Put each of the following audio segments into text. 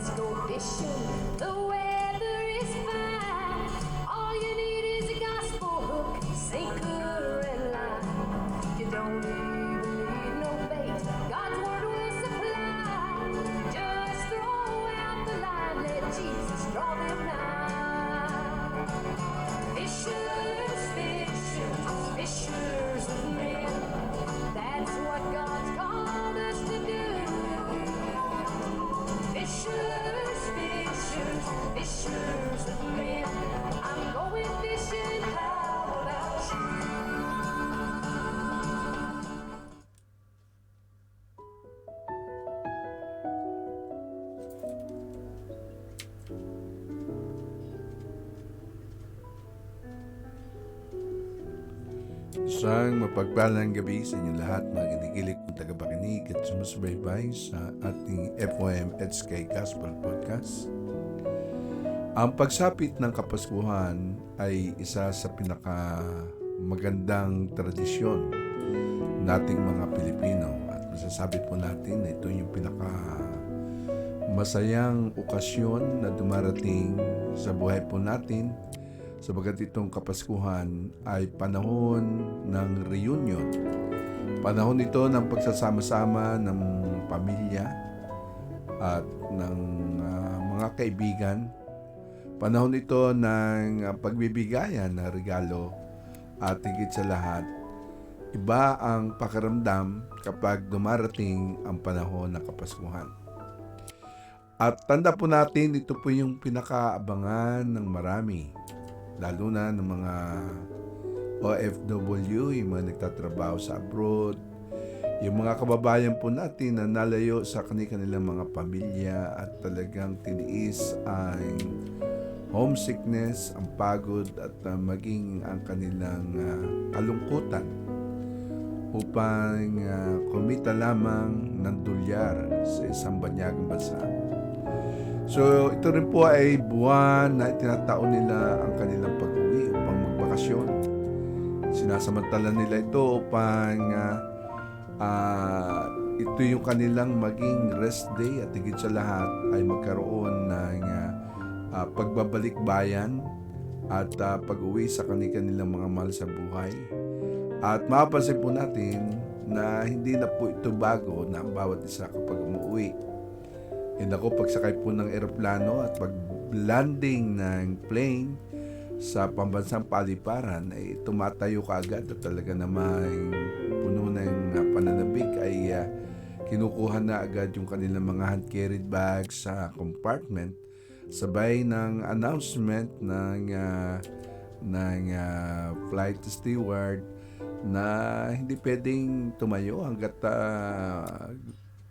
let's go fishing. The weather is fine. All you need is a gospel hook, sinker, and line. You don't even need no bait. God's word will supply. Just throw out the line, let Jesus draw them nigh. Fishers, fishers, fishers of men. That's what God's called us to do. Fishers, fishers, fishers of men. I'm going fishing, how about you? Isang mapagpalang gabi sa inyong lahat, mga kinikilig ng tagapakinig at sumusubaybay sa ating FOM HK Gospel Podcast. Ang pagsapit ng Kapaskuhan ay isa sa pinakamagandang tradisyon nating mga Pilipino at masasabi po natin na ito yung masayang okasyon na dumarating sa buhay po natin, sabagat itong Kapaskuhan ay panahon ng reunion. Panahon ito ng pagsasama-sama ng pamilya at ng mga kaibigan. Panahon ito ng pagbibigayan ng regalo at higit sa lahat, iba ang pakiramdam kapag dumarating ang panahon ng Kapaskuhan. At tanda po natin, ito po yung pinakaabangan ng marami, lalo na ng mga OFW, yung mga nagtatrabaho sa abroad, yung mga kababayan po natin na nalayo sa kanilang mga pamilya at talagang tiniis ang homesickness, ang pagod at maging ang kanilang kalungkutan upang kumita lamang ng dolyar sa isang banyagang bansa. So, ito rin po ay buwan na tinataon nila ang kanilang pag-uwi upang magbakasyon. Sinasamantala nila ito upang ito yung kanilang maging rest day at higit sa lahat ay magkaroon ng pagbabalik bayan at pag-uwi sa kanilang mga mahal sa buhay. At mapapansin po natin na hindi na po ito bago na ang bawat isa kapag umuwi. And ako, pagsakay po ng eroplano at pag-landing ng plane sa pambansang paliparan, ay tumatayo ka agad at talaga namang puno ng pananabik ay kinukuha na agad yung kanilang mga hand-carried bags sa compartment, sabay ng announcement ng flight steward na hindi pwedeng tumayo hanggat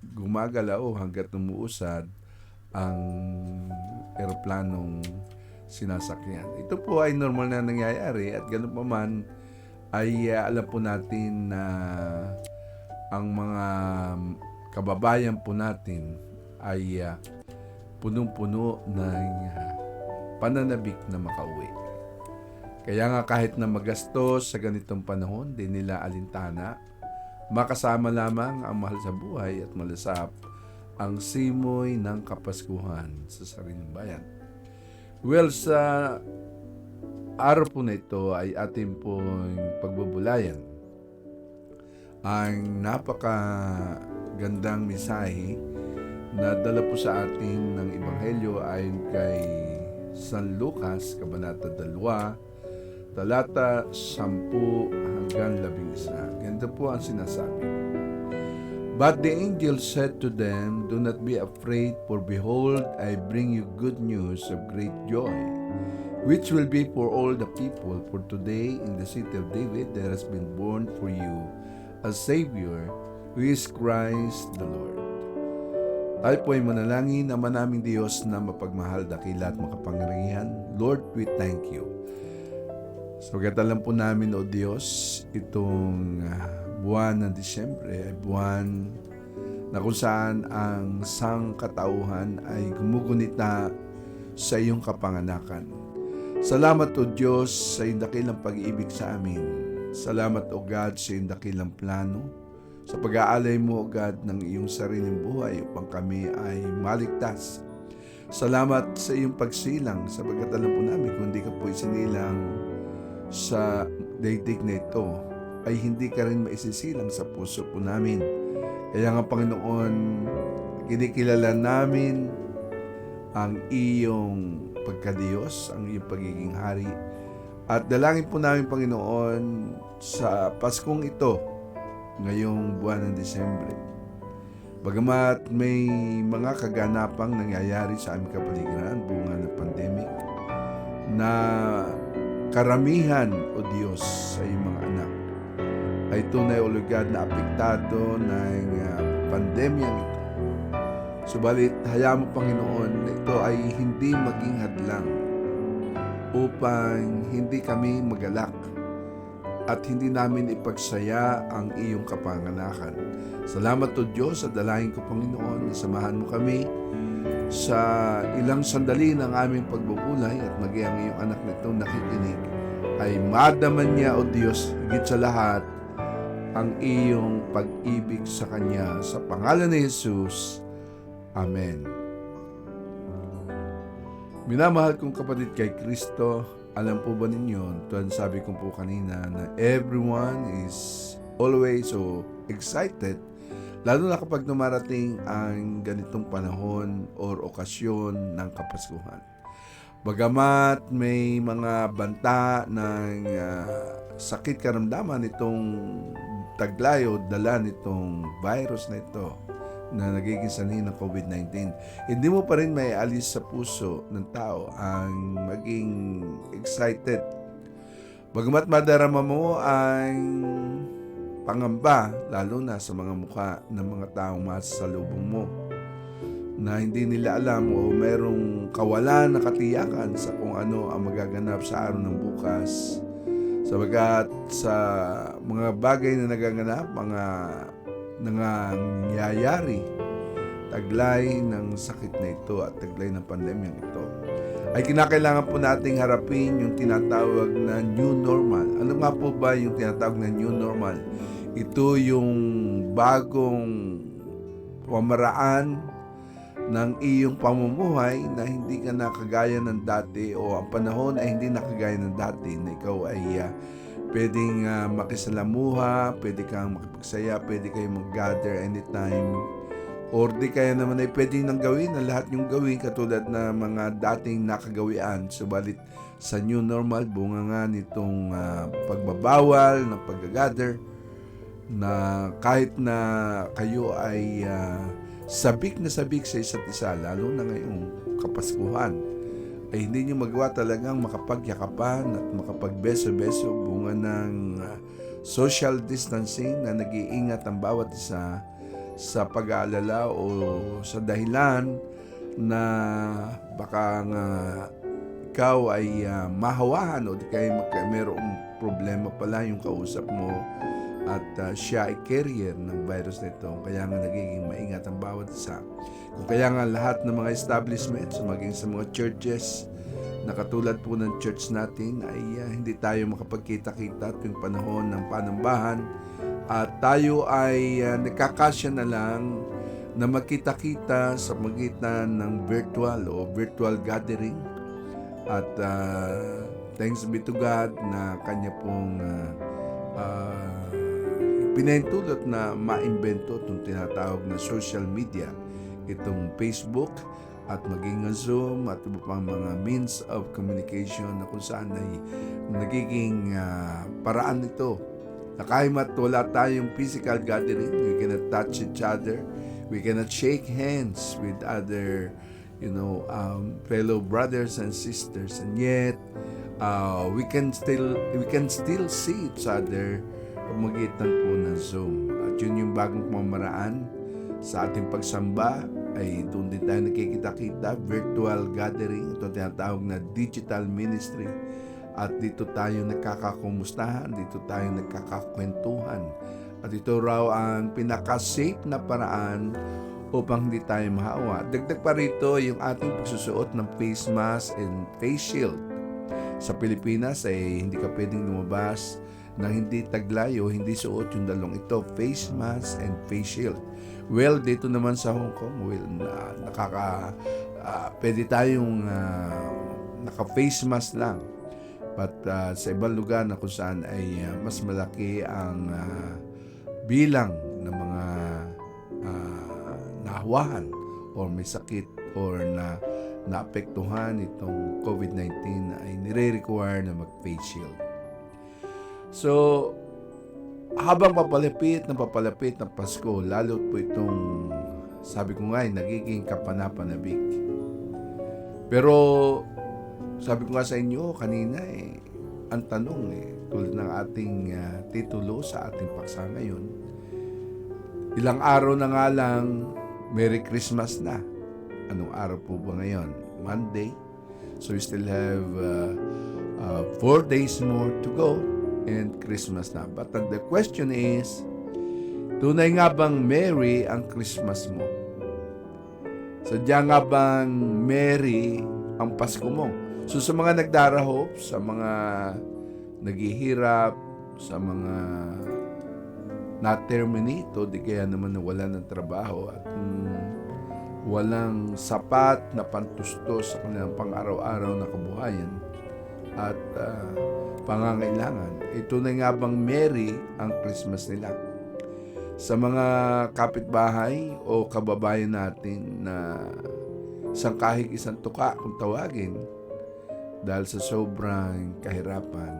gumagalaw hanggat umuusad ang eroplanong sinasakyan. Ito po ay normal na nangyayari at ganun pa man ay alam po natin na ang mga kababayan po natin ay punong-puno ng pananabik na makauwi. Kaya nga kahit na magastos sa ganitong panahon, di nila alintana, makasama lamang ang mahal sa buhay at malasap ang simoy ng Kapaskuhan sa sariling bayan. Well, sa araw po na ito ay ating pong pagbubulayan ang napakagandang mensahe na dala po sa atin ng Ebanghelyo ayon kay San Lucas, Kabanata 2, talata 10 hanggang 11. Ganito po ang sinasabi. But the angel said to them, "Do not be afraid, for behold, I bring you good news of great joy, which will be for all the people. For today in the city of David there has been born for you a Savior, who is Christ the Lord." Tayo po ay manalangin. Ama naming Diyos na mapagmahal, dakila at makapangyarihan, Lord, we thank you. So, gatalan po namin, O Diyos, itong buwan ng Disyembre ay buwan na kung saan ang sangkatauhan ay gumugunita sa iyong kapanganakan. Salamat, O Diyos, sa iyong dakilang pag-ibig sa amin. Salamat, O God, sa iyong dakilang plano, sa pag-aalay mo, O God, ng iyong sariling buhay upang kami ay maligtas. Salamat sa iyong pagsilang sapagkat alam po namin kung hindi ka po isinilang sa daigdig na ito ay hindi ka rin maisisilang sa puso po namin. Kaya nga Panginoon, kinikilala namin ang iyong pagkadiyos, ang iyong pagiging hari. At dalangin po namin Panginoon sa Paskong ito, ngayong buwan ng Disyembre. Bagamat may mga kaganapang nangyayari sa aming kapaligiran, bunga ng pandemic, na karamihan, O Diyos, sa iyong mga anak ay tunay o lugad na apektado ng pandemyang ito. Subalit, hayaan mo Panginoon na ito ay hindi maging hadlang upang hindi kami magalak at hindi namin ipagsaya ang iyong kapanganakan. Salamat o Diyos, sa dalangin ko Panginoon, samahan mo kami sa ilang sandali ng aming pagbubulay at maging ang iyong anak na itong nakikinig ay madaman niya o Diyos higit sa lahat ang iyong pag-ibig sa Kanya. Sa pangalan ni Jesus, Amen. Minamahal kong kapatid kay Kristo, alam po ba ninyo, tuwan sabi ko po kanina na everyone is always so excited, lalo na kapag dumarating ang ganitong panahon or okasyon ng Kapaskuhan. Bagamat may mga banta ng sakit karamdaman itong taglay o dala nitong virus na ito na nagiging sanhi ng COVID-19, hindi mo pa rin may alis sa puso ng tao ang maging excited. Bagamat madarama mo ang pangamba, lalo na sa mga mukha ng mga taong masasalubong mo, na hindi nila alam o merong kawalan na katiyakan sa kung ano ang magaganap sa araw ng bukas. Sabagat sa mga bagay na nagaganap, mga nangyayari, taglay ng sakit na ito at taglay ng pandemyang ito, ay kinakailangan po nating harapin yung tinatawag na new normal. Ano nga po ba yung tinatawag na new normal? Ito yung bagong pamaraan ng iyong pamumuhay na hindi ka nakagaya ng dati o ang panahon ay hindi nakagaya ng dati na ikaw ay pwedeng makisalamuha, pwede kang makipagsaya, pwede kayong mag-gather anytime. Or di kaya naman ay pwedeng nang gawin na lahat yung gawin katulad na mga dating nakagawian. Subalit sa new normal, bunga nga nitong pagbabawal ng pag-gather, na kahit na kayo ay sabik na sabik sa isa't isa, lalo na ngayong Kapaskuhan, ay hindi nyo magawa talagang makapagyakapan at makapagbeso-beso, bunga ng social distancing na nag-iingat ang bawat isa sa pag-aalala o sa dahilan na baka nga ikaw ay mahawahan o di kaya mayroong problema pala yung kausap mo at siya ay carrier ng virus nito. Kaya nga nagiging maingat ang bawat isa. Kung kaya nga lahat ng mga establishments, maging sa mga churches, na katulad po ng church natin, ay hindi tayo makapagkita-kita tuwing panahon ng panambahan, at tayo ay nakakasya na lang na magkita-kita sa magitan ng virtual gathering. At thanks be to God na Kanya pong pinahintulot na maimbento itong tinatawag na social media, itong Facebook at maging Zoom at iba pang mga means of communication na kung saan ay nagiging paraan nito na kahit wala tayong physical gathering, we cannot touch each other, we cannot shake hands with other fellow brothers and sisters, and yet we can still see each other pamagitan po ng Zoom. At yun yung bagong pamamaraan sa ating pagsamba, ay doon din tayo nakikita-kita, virtual gathering, ito tinatawag na digital ministry. At dito tayo nagkakakumustahan, dito tayo nagkakakwentuhan. At ito raw ang pinaka-safe na paraan upang hindi tayo mahawa. Dagdag pa rito yung ating pagsusuot ng face mask and face shield. Sa Pilipinas ay hindi ka pwedeng lumabas na hindi taglay o hindi suot yung dalawang ito, face mask and face shield. Well, dito naman sa Hong Kong, pwede tayong naka-face mask lang. But sa ibang lugar na kung saan ay mas malaki ang bilang ng mga nahawahan or may sakit or naapektuhan itong COVID-19 ay nire-require na mag-face shield. So, habang papalapit ng Pasko, lalo po itong, sabi ko nga, nagiging kapanapanabik. Pero, sabi ko nga sa inyo kanina, ang tanong, tulad ng ating titulo sa ating paksa ngayon, ilang araw na nga lang, Merry Christmas na. Anong araw po ba ngayon? Monday. So, we still have 4 days more to go and Christmas na. But the question is, tunay nga bang merry ang Christmas mo? Sadya nga bang merry ang Pasko mo? So sa mga nagdarahop, sa mga naghihirap, sa mga na-terminate o di kaya naman nawala ng trabaho at walang sapat na pantustos sa kanilang pang-araw-araw na kabuhayan at pangangailangan. Ito na nga bang merry ang Christmas nila? Sa mga kapitbahay o kababayan natin na isang kahig isang tuka kung tawagin dahil sa sobrang kahirapan,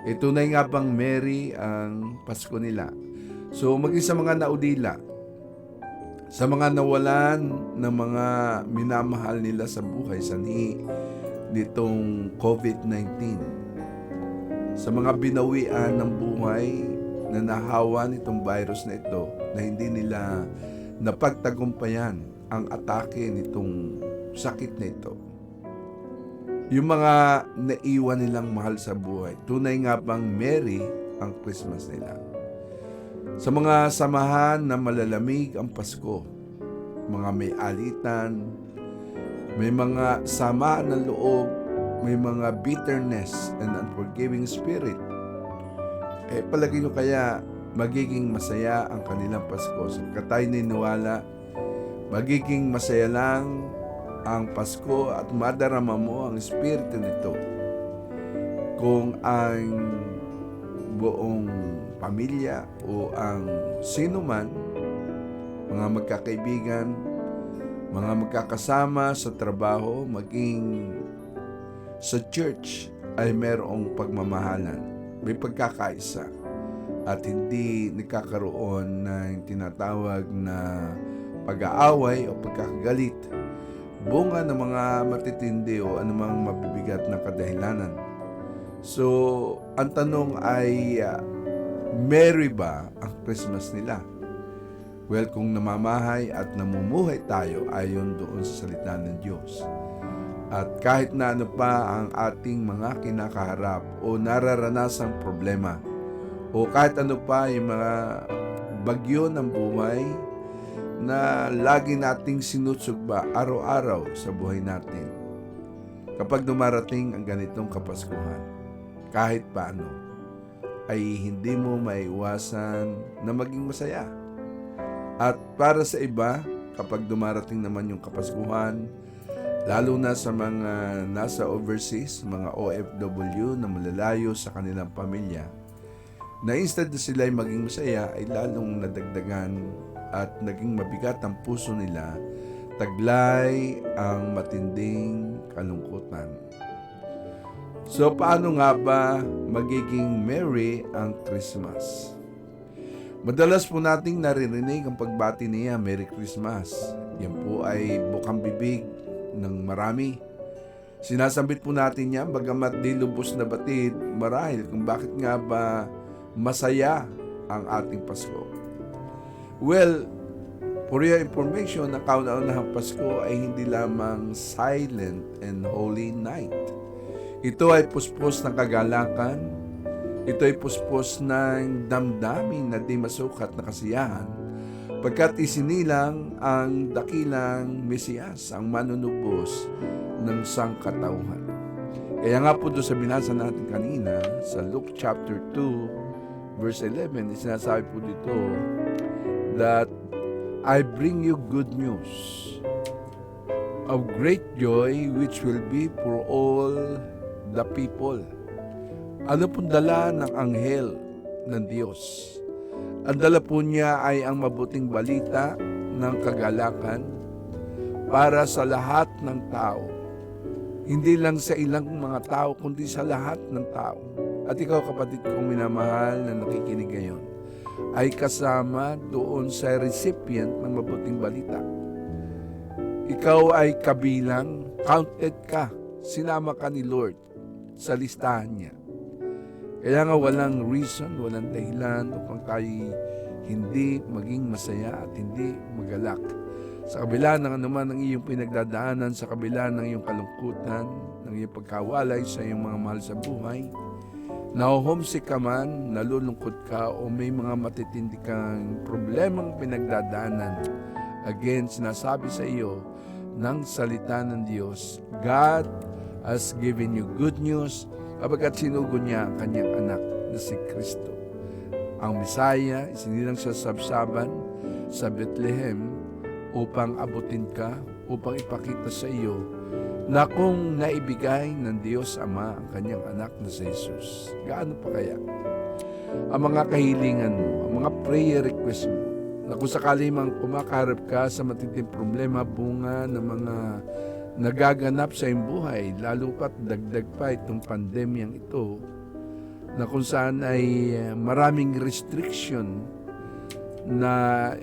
ito na nga bang merry ang Pasko nila? So maging sa mga naudila, sa mga nawalan ng mga minamahal nila sa buhay sanhi nitong COVID-19, sa mga binawian ng buhay na nahawa nitong virus na ito na hindi nila napagtagumpayan ang atake nitong sakit na ito. Yung mga naiwan nilang mahal sa buhay, tunay nga bang merry ang Christmas nila? Sa mga samahan na malalamig ang Pasko, mga may alitan, may mga sama ng loob, may mga bitterness and unforgiving spirit, palagi nyo kaya magiging masaya ang kanilang Pasko. Sa katay niniwala, magiging masaya lang ang Pasko at madarama mo ang espiritu nito kung ang buong pamilya o ang sino man, mga magkakaibigan, mga magkakasama sa trabaho, maging sa church ay mayroong pagmamahalan, may pagkakaisa at hindi nagkakaroon ng tinatawag na pag-aaway o pagkakagalit, bunga ng mga matitindi o anumang mabibigat na kadahilanan. So, ang tanong ay, merry ba ang Christmas nila? Well, kung namamahay at namumuhay tayo ayon doon sa salita ng Diyos, at kahit na ano pa ang ating mga kinakaharap o nararanasang problema, o kahit ano pa yung mga bagyo ng buhay na lagi nating sinutsugba araw-araw sa buhay natin, kapag dumarating ang ganitong Kapaskuhan, kahit paano, ay hindi mo maiwasan na maging masaya. At para sa iba, kapag dumarating naman yung Kapaskuhan, lalo na sa mga nasa overseas, mga OFW na malalayo sa kanilang pamilya, na instead na sila ay maging masaya, ay lalong nadagdagan at naging mabigat ang puso nila, taglay ang matinding kalungkutan. So, paano nga ba magiging merry ang Christmas? Madalas po nating naririnig ang pagbati niya, Merry Christmas. Yan po ay bukang bibig ng marami. Sinasambit po natin yan, bagamat di lubos na batid, marahil kung bakit nga ba masaya ang ating Pasko. Well, for your information, ang kauna-unahang Pasko ay hindi lamang silent and holy night. Ito ay puspos ng kagalakan. Ito ay puspos ng damdamin na di masukat na kasiyahan, pagkat isinilang ang dakilang Mesiyas, ang manunubos ng sangkatauhan. Kaya nga po doon sa binasa natin kanina, sa Luke chapter 2, verse 11, sinasabi po dito that I bring you good news of great joy which will be for all the people. Ano pong dala ng anghel ng Diyos? Ang dala po niya ay ang mabuting balita ng kagalakan para sa lahat ng tao. Hindi lang sa ilang mga tao, kundi sa lahat ng tao. At ikaw, kapatid kong minamahal na nakikinig ngayon, ay kasama doon sa recipient ng mabuting balita. Ikaw ay kabilang, counted ka, sinama ka ni Lord sa listahan niya. Kaya nga walang reason, walang dahilan upang tayo hindi maging masaya at hindi magalak. Sa kabila ng anuman ang iyong pinagdadaanan, sa kabila ng iyong kalungkutan, ng iyong pagkawalay sa iyong mga mahal sa buhay, na-homesick ka man, nalulungkot ka, o may mga matitindi kang problemang pinagdadaanan, again, sinasabi sa iyo ng salita ng Diyos, God has given you good news kapagkat sinugo niya ang kanyang anak na si Kristo. Ang Messiah, isinilang siya sabsaban sa Bethlehem upang abutin ka, upang ipakita sa iyo na kung naibigay ng Diyos Ama ang kanyang anak na si Jesus, gaano pa kaya ang mga kahilingan mo, ang mga prayer request mo, na kung sakali mang kumakaharap ka sa matinding problema, bunga ng mga nagaganap sa iyong buhay, lalo pat dagdag pa itong pandemyang ito, na kung saan ay maraming restriction na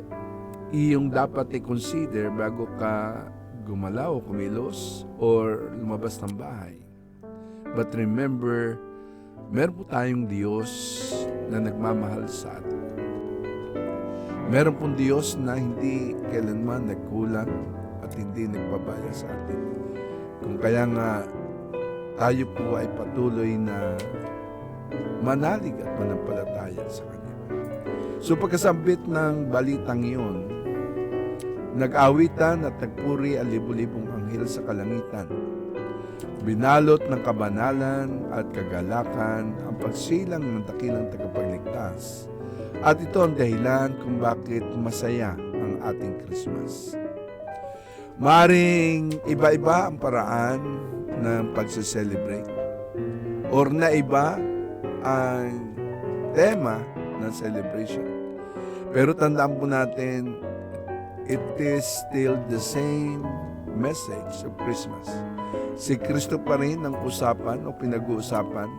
iyong dapat i-consider bago ka gumalaw, kumilos, or lumabas ng bahay. But remember, meron po tayong Diyos na nagmamahal sa atin. Meron pong Diyos na hindi kailanman nagkulang at hindi nagpabaya sa atin. Kung kaya nga tayo po ay patuloy na manalig at manampalataya sa Kanya. So pagkasambit ng balitang iyon, nag-awitan at nagpuri ang libu-libong anghel sa kalangitan. Binalot ng kabanalan at kagalakan ang pagsilang ng dakilang tagapagligtas. At ito ang dahilan kung bakit masaya ang ating Christmas. Maring iba-iba ang paraan ng pagse-celebrate or na iba ang tema ng celebration. Pero tandaan po natin, it is still the same message of Christmas. Si Kristo pa rin ang usapan o pinag-uusapan.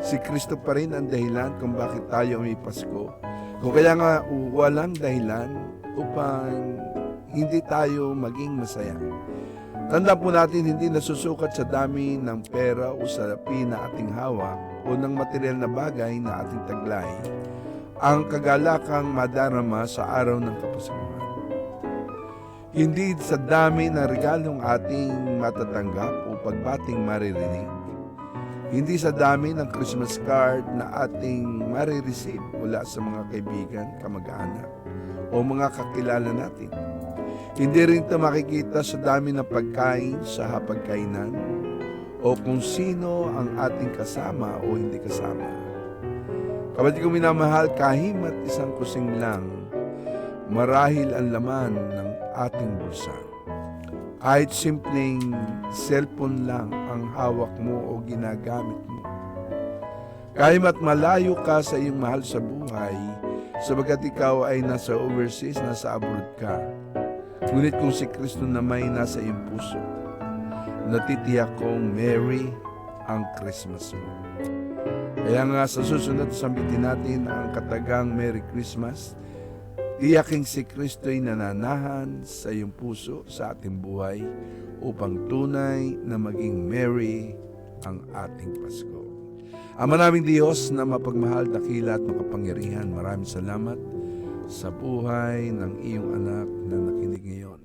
Si Kristo pa rin ang dahilan kung bakit tayo may Pasko. Kung kaya nga walang dahilan upang hindi tayo maging masaya. Tandaan po natin, hindi nasusukat sa dami ng pera o salapi na ating hawak o ng material na bagay na ating taglay ang kagalakang madarama sa araw ng Kapaskuhan. Hindi sa dami ng regalong ating matatanggap o pagbating maririnig. Hindi sa dami ng Christmas card na ating marireceive mula sa mga kaibigan, kamag-anak, o mga kakilala natin. Hindi rin ito makikita sa dami ng pagkain sa hapagkainan o kung sino ang ating kasama o hindi kasama. Kapatid kong minamahal, kahimat isang kusing lang, marahil ang laman ng ating bulsa. Kahit simpleng cellphone lang ang hawak mo o ginagamit mo. Kahimat malayo ka sa iyong mahal sa buhay, sabagat ikaw ay nasa overseas, nasa abroad ka. Ngunit kung si Kristo na may nasa iyong puso, natitiyak kong merry ang Christmas mo. Kaya nga sa susunod, sambitin natin ang katagang Merry Christmas. Tiyaking si Kristo'y nananahan sa iyong puso, sa ating buhay, upang tunay na maging merry ang ating Pasko. Ama naming Diyos na mapagmahal, dakila at makapangyarihan, maraming salamat sa buhay ng iyong anak na nakinig ngayon.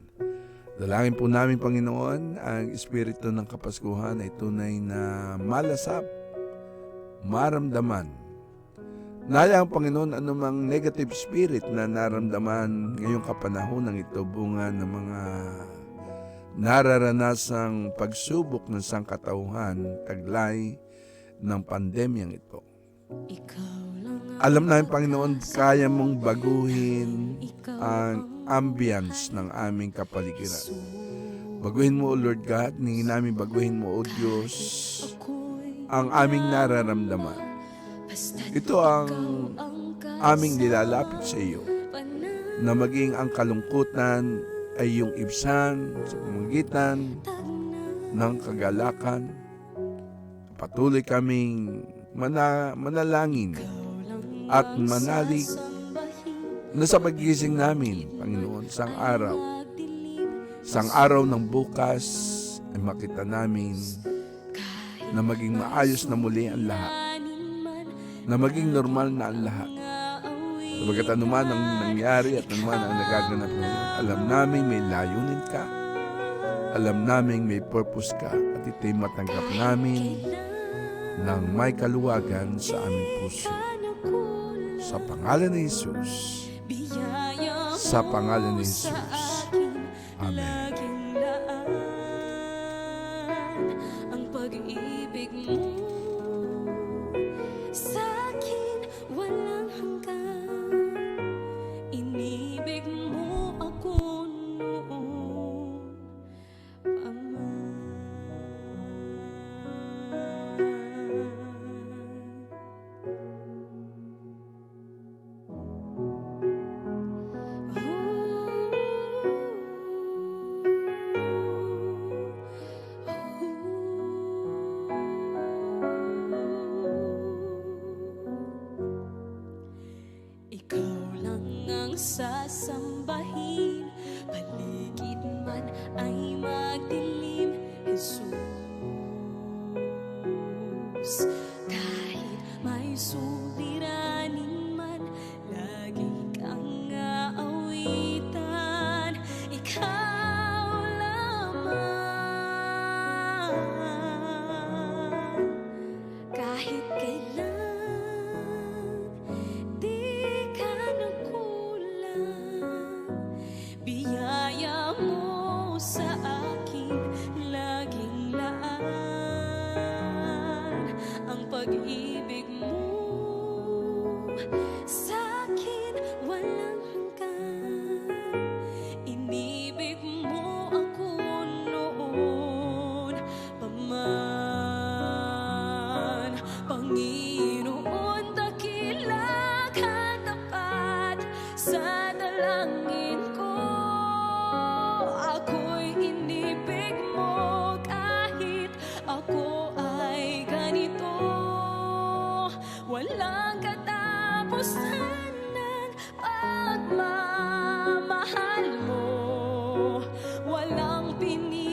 Dalangin po namin, Panginoon, ang Espiritu ng Kapaskuhan ay tunay na malasap, maramdaman. Naya ang Panginoon anumang negative spirit na naramdaman ngayong kapanahonan ito, bunga ng mga nararanasang pagsubok ng sangkatauhan taglay ng pandemyang ito. Alam namin, Panginoon, kaya mong baguhin ang ambience ng aming kapaligiran. Baguhin mo, O Lord God, hingin namin baguhin mo, O Diyos, ang aming nararamdaman. Ito ang aming nilalapit sa iyo, na maging ang kalungkutan ay yung ibsan sa pamamagitan ng kagalakan. Patuloy kaming manalangin at manalig na sa pagigising namin, Panginoon, sang araw ng bukas ay makita namin na maging maayos na muli ang lahat, na maging normal na ang lahat. Sabagat anuman ang nangyari at anuman ang nagaganap ngayon, alam namin may layunin ka, alam namin may purpose ka, at ito'y matanggap namin ng may kaluwagan sa aming puso. Sa pangalan ni Jesus. Sa pangalan ni Jesus. Amen. Ang pag-ibig mo sa'kin walang hanggan. Inibig mo ako noon pa man. Ikaw lang ang sasambahin, paligid man ay magdilim, Jesus. Kahit may suliranin man, lagi kang aawitan, ikaw lamang. Kahit kailan biyaya mo sa akin laging laan. Ang pag-ibig mo sa akin walang hanggan. Inibig mo ako noon pa man. Panginoon, dakila ka tapat sa dalangin ko. Ako'y inibig mo kahit ako ay ganito. Walang katapusan ng pagmamahal mo, walang pinili